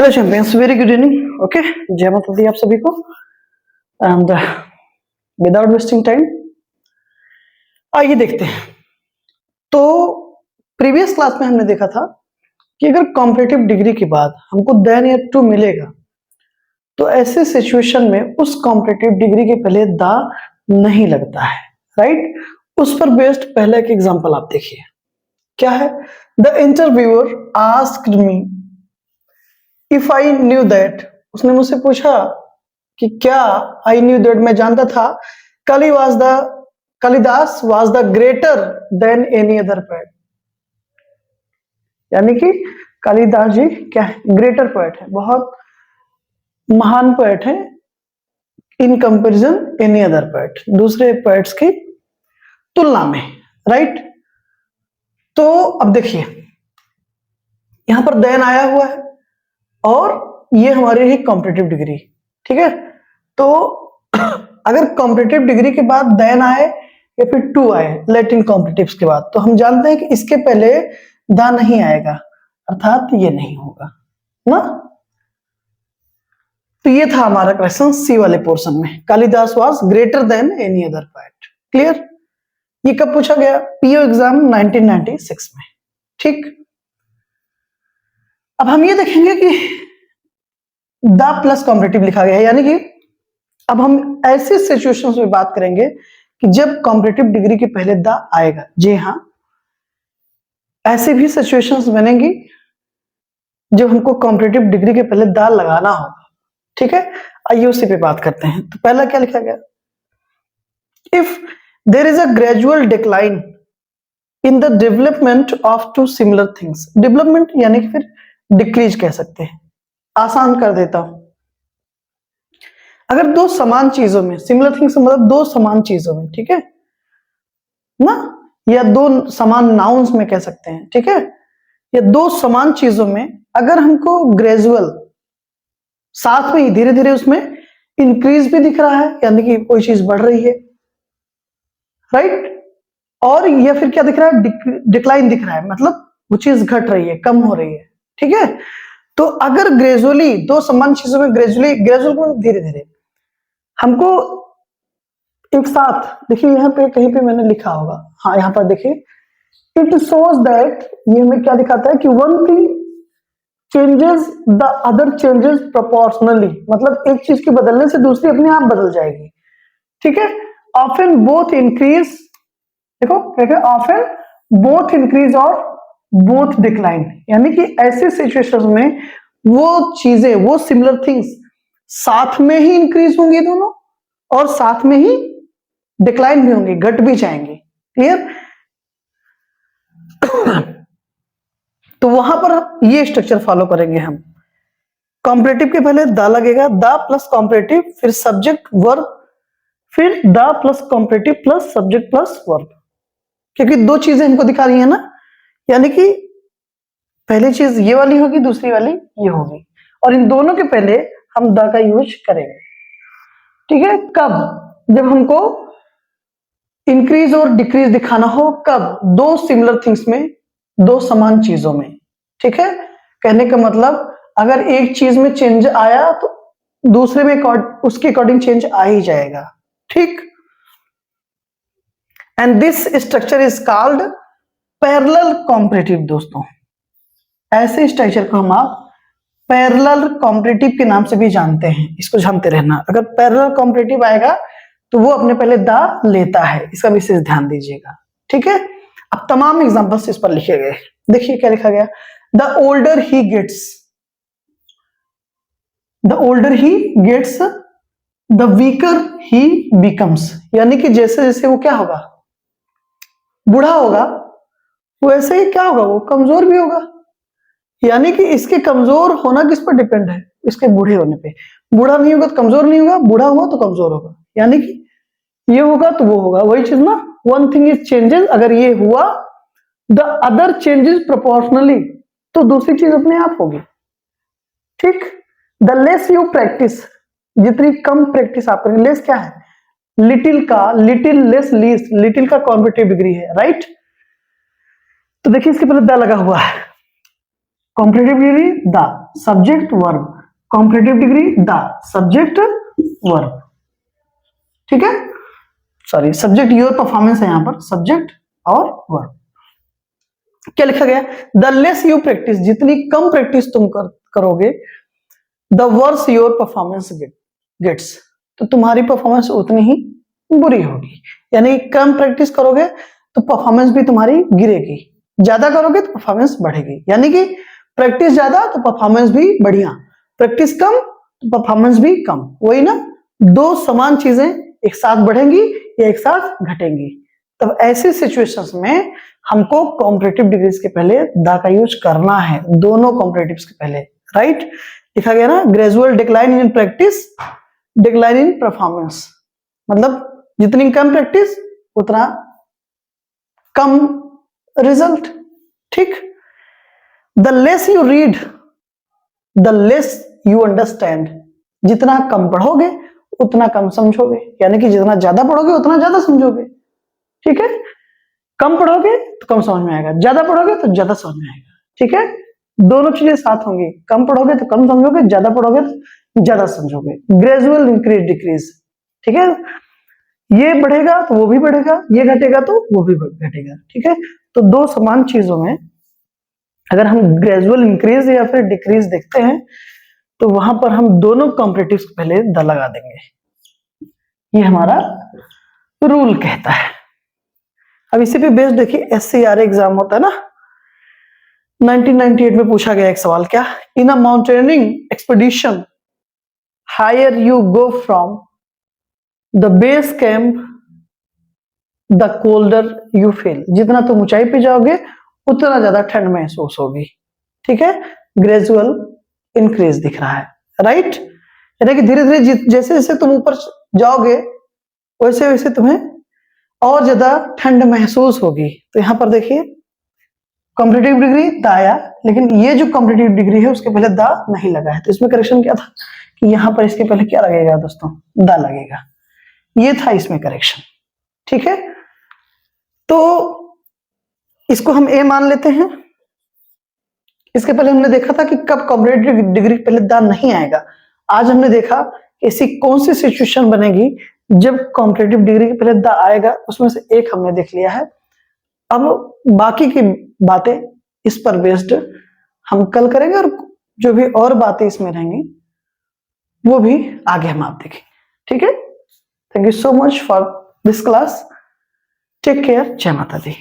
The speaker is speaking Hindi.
Hello champions, very good evening. Okay, जय माता दी आप सभी को। एंड विदाउट वेस्टिंग टाइम आइए देखते हैं। तो प्रीवियस क्लास में हमने देखा था कि अगर कॉम्पिटिटिव डिग्री के बाद हमको देन या टू मिलेगा तो ऐसे सिचुएशन में उस कॉम्पिटिटिव डिग्री के पहले दा नहीं लगता है, राइट। उस पर बेस्ड पहले एक एग्जांपल आप देखिए, क्या है। The interviewer asked me if I knew that, उसने मुझसे पूछा कि क्या आई न्यू दैट, मैं जानता था Kalidas was the greater than any other poet, यानी कि कालिदास जी क्या है, ग्रेटर पोएट है, बहुत महान पोएट है in comparison any other poet, दूसरे पोएट्स की तुलना में, राइट। तो अब देखिए यहां पर देन आया हुआ है और ये हमारी है कॉम्पिटिटिव डिग्री, ठीक है। तो अगर कॉम्पिटिटिव डिग्री के बाद देन आए या फिर टू आए लैटिन कॉम्पिटिटिव्स के बाद, तो हम जानते हैं कि इसके पहले दा नहीं आएगा, अर्थात ये नहीं होगा ना। तो ये था हमारा क्वेश्चन सी वाले पोर्शन में, Kalidas was greater than any other poet. Clear. ये कब पूछा गया? पीओ एग्जाम 1996 में, ठीक। अब हम ये देखेंगे कि द प्लस कॉम्पिटिटिव लिखा गया है, यानी कि अब हम ऐसी सिचुएशंस में बात करेंगे कि जब कॉम्पिटिटिव डिग्री के पहले द आएगा। जी हाँ, ऐसी भी सिचुएशंस बनेंगी जब हमको कॉम्पिटिटिव डिग्री के पहले द लगाना होगा, ठीक है। आइए उसी पे बात करते हैं। तो पहला क्या लिखा गया? If there is a gradual decline in the development of two similar things, development यानी कि फिर डिक्रीज कह सकते हैं, आसान कर देता हूं। अगर दो समान चीजों में, सिमिलर थिंग्स मतलब दो समान चीजों में, ठीक है ना, या दो समान नाउन्स में कह सकते हैं, ठीक है, या दो समान चीजों में अगर हमको ग्रेजुअल साथ में ही धीरे धीरे उसमें इंक्रीज भी दिख रहा है, यानी कि कोई चीज बढ़ रही है, राइट, और या फिर क्या दिख रहा है, डिक्लाइन दिख रहा है, मतलब वो चीज घट रही है, कम हो रही है, ठीक है। तो अगर ग्रेजुअली दो समान चीजों में ग्रेजुअल को धीरे धीरे हमको एक साथ, देखिए यहाँ पे कहीं पे मैंने लिखा होगा, हाँ यहाँ पर देखिए, इट शोज दैट, ये हमें क्या दिखाता है कि one thing changes the other changes proportionally, मतलब एक चीज के बदलने से दूसरी अपने आप बदल जाएगी, ठीक है। ऑफन बोथ इंक्रीज, देखो क्या, ऑफन बोथ इंक्रीज और बोथ डिक्लाइन, यानी कि ऐसे सिचुएशंस में वो चीजें, वो सिमिलर थिंग्स साथ में ही इंक्रीज होंगी दोनों, और साथ में ही डिक्लाइन भी होंगी, घट भी जाएंगी। क्लियर। तो वहां पर ये स्ट्रक्चर फॉलो करेंगे हम। कॉम्परेटिव के पहले द लगेगा, द प्लस कॉम्परेटिव, फिर सब्जेक्ट वर्ब, फिर the plus comparative plus subject plus verb, क्योंकि दो चीजें हमको दिखा रही है ना, यानी कि पहली चीज ये वाली होगी, दूसरी वाली ये होगी, और इन दोनों के पहले हम द का यूज करेंगे, ठीक है। कब? जब हमको इंक्रीज और डिक्रीज दिखाना हो, कब? दो सिमिलर थिंग्स में, दो समान चीजों में, ठीक है। कहने का मतलब अगर एक चीज में चेंज आया तो दूसरे में उसके अकॉर्डिंग चेंज आ ही जाएगा, ठीक। And this structure is called parallel comparative. दोस्तों, ऐसे स्ट्रक्चर को हम आप पैरेलल कॉम्परेटिव के नाम से भी जानते हैं, इसको जानते रहना। अगर पैरेलल कॉम्परेटिव आएगा तो वो अपने पहले द लेता है, इसका विशेष ध्यान दीजिएगा, ठीक है। अब तमाम एग्जांपल्स इस पर लिखे गए, देखिए क्या लिखा गया। The older he gets, the older he gets the weaker he becomes, यानी कि जैसे जैसे वो क्या होगा, बूढ़ा होगा, वैसे ही क्या होगा, वो कमजोर भी होगा। यानी कि इसके कमजोर होना किस पर डिपेंड है? इसके बूढ़े होने पे। बूढ़ा नहीं होगा तो कमजोर नहीं होगा, बूढ़ा हुआ तो कमजोर होगा, यानी कि ये होगा तो वो होगा, वही चीज ना। वन थिंग इज चेंजेस, अगर ये हुआ, द अदर चेंजेस प्रोपोर्शनली, तो दूसरी चीज अपने आप होगी, ठीक। द लेस यू प्रैक्टिस, जितनी कम प्रैक्टिस आप करेंगे, लेस क्या है, लिटिल का, लिटिल लेस लीस्ट, लिटिल का कॉम्पिटिटिव डिग्री है, राइट। तो देखिए इसके पहले द लगा हुआ है, comparative degree the subject verb, comparative degree the subject verb, ठीक है, सॉरी सब्जेक्ट योर परफॉर्मेंस है यहां पर, सब्जेक्ट और वर्ब। क्या लिखा गया, द लेस यू प्रैक्टिस, जितनी कम प्रैक्टिस तुम करोगे, the worse your performance gets, तो तुम्हारी परफॉर्मेंस उतनी ही बुरी होगी। यानी कम प्रैक्टिस करोगे तो परफॉर्मेंस भी तुम्हारी गिरेगी, ज्यादा करोगे तो परफॉर्मेंस बढ़ेगी। यानी कि प्रैक्टिस ज्यादा तो परफॉर्मेंस भी बढ़िया, प्रैक्टिस कम तो परफॉर्मेंस भी कम, वही ना, दो समान चीजें एक साथ बढ़ेंगी या एक साथ घटेंगी। तब ऐसी सिचुएशंस में हमको कॉम्परेटिव डिग्रीज के पहले द का यूज करना है, दोनों कॉम्परेटिव्स के पहले, राइट। लिखा गया ना, gradual decline in practice, decline in performance, मतलब जितनी कम प्रैक्टिस उतना कम रिजल्ट, ठीक। The less you read the less you understand, जितना कम पढ़ोगे उतना कम समझोगे, यानी कि जितना ज्यादा पढ़ोगे उतना ज्यादा समझोगे, ठीक है। कम पढ़ोगे तो कम समझ में आएगा, ज्यादा पढ़ोगे तो ज्यादा समझ में आएगा, ठीक है। दोनों चीजें साथ होंगी, कम पढ़ोगे तो कम समझोगे, ज्यादा पढ़ोगे तो ज्यादा समझोगे। ग्रेजुअल इंक्रीज डिक्रीज, ठीक है, ये बढ़ेगा तो वो भी बढ़ेगा, ये घटेगा तो वो भी घटेगा, ठीक है। तो दो समान चीजों में अगर हम ग्रेजुअल इंक्रीज या फिर डिक्रीज देखते हैं तो वहां पर हम दोनों कॉम्परेटिव्स पहले द लगा देंगे, ये हमारा रूल कहता है। अब इसी पे बेस्ड देखिए, SCRA एग्जाम होता है ना, 1998 में पूछा गया एक सवाल, क्या, in a mountaineering expedition higher you go from the base camp the colder you feel, जितना तुम ऊंचाई पे जाओगे उतना ज्यादा ठंड महसूस होगी, ठीक है। ग्रेजुअल इंक्रीज दिख रहा है, राइट, यानी कि धीरे धीरे जैसे जैसे तुम ऊपर जाओगे वैसे वैसे तुम्हें और ज्यादा ठंड महसूस होगी। तो यहां पर देखिए कॉम्पिटिटिव डिग्री द आया, लेकिन ये जो कॉम्पिटिटिव डिग्री है उसके पहले द नहीं लगा है, तो इसमें करेक्शन क्या था कि यहां पर इसके पहले क्या लगेगा दोस्तों, द लगेगा, ये था इसमें करेक्शन, ठीक है। तो इसको हम ए मान लेते हैं। इसके पहले हमने देखा था कि कब कॉम्पिटिटिव डिग्री पहले द नहीं आएगा, आज हमने देखा ऐसी कौन सी सिचुएशन बनेगी जब कॉम्पिटिटिव डिग्री के पहले द आएगा, उसमें से एक हमने देख लिया है। अब बाकी की बातें इस पर बेस्ड हम कल करेंगे, और जो भी और बातें इसमें रहेंगी वो भी आगे हम आप देखेंगे, ठीक है। Thank you so much for this class, take care, जय माता दी।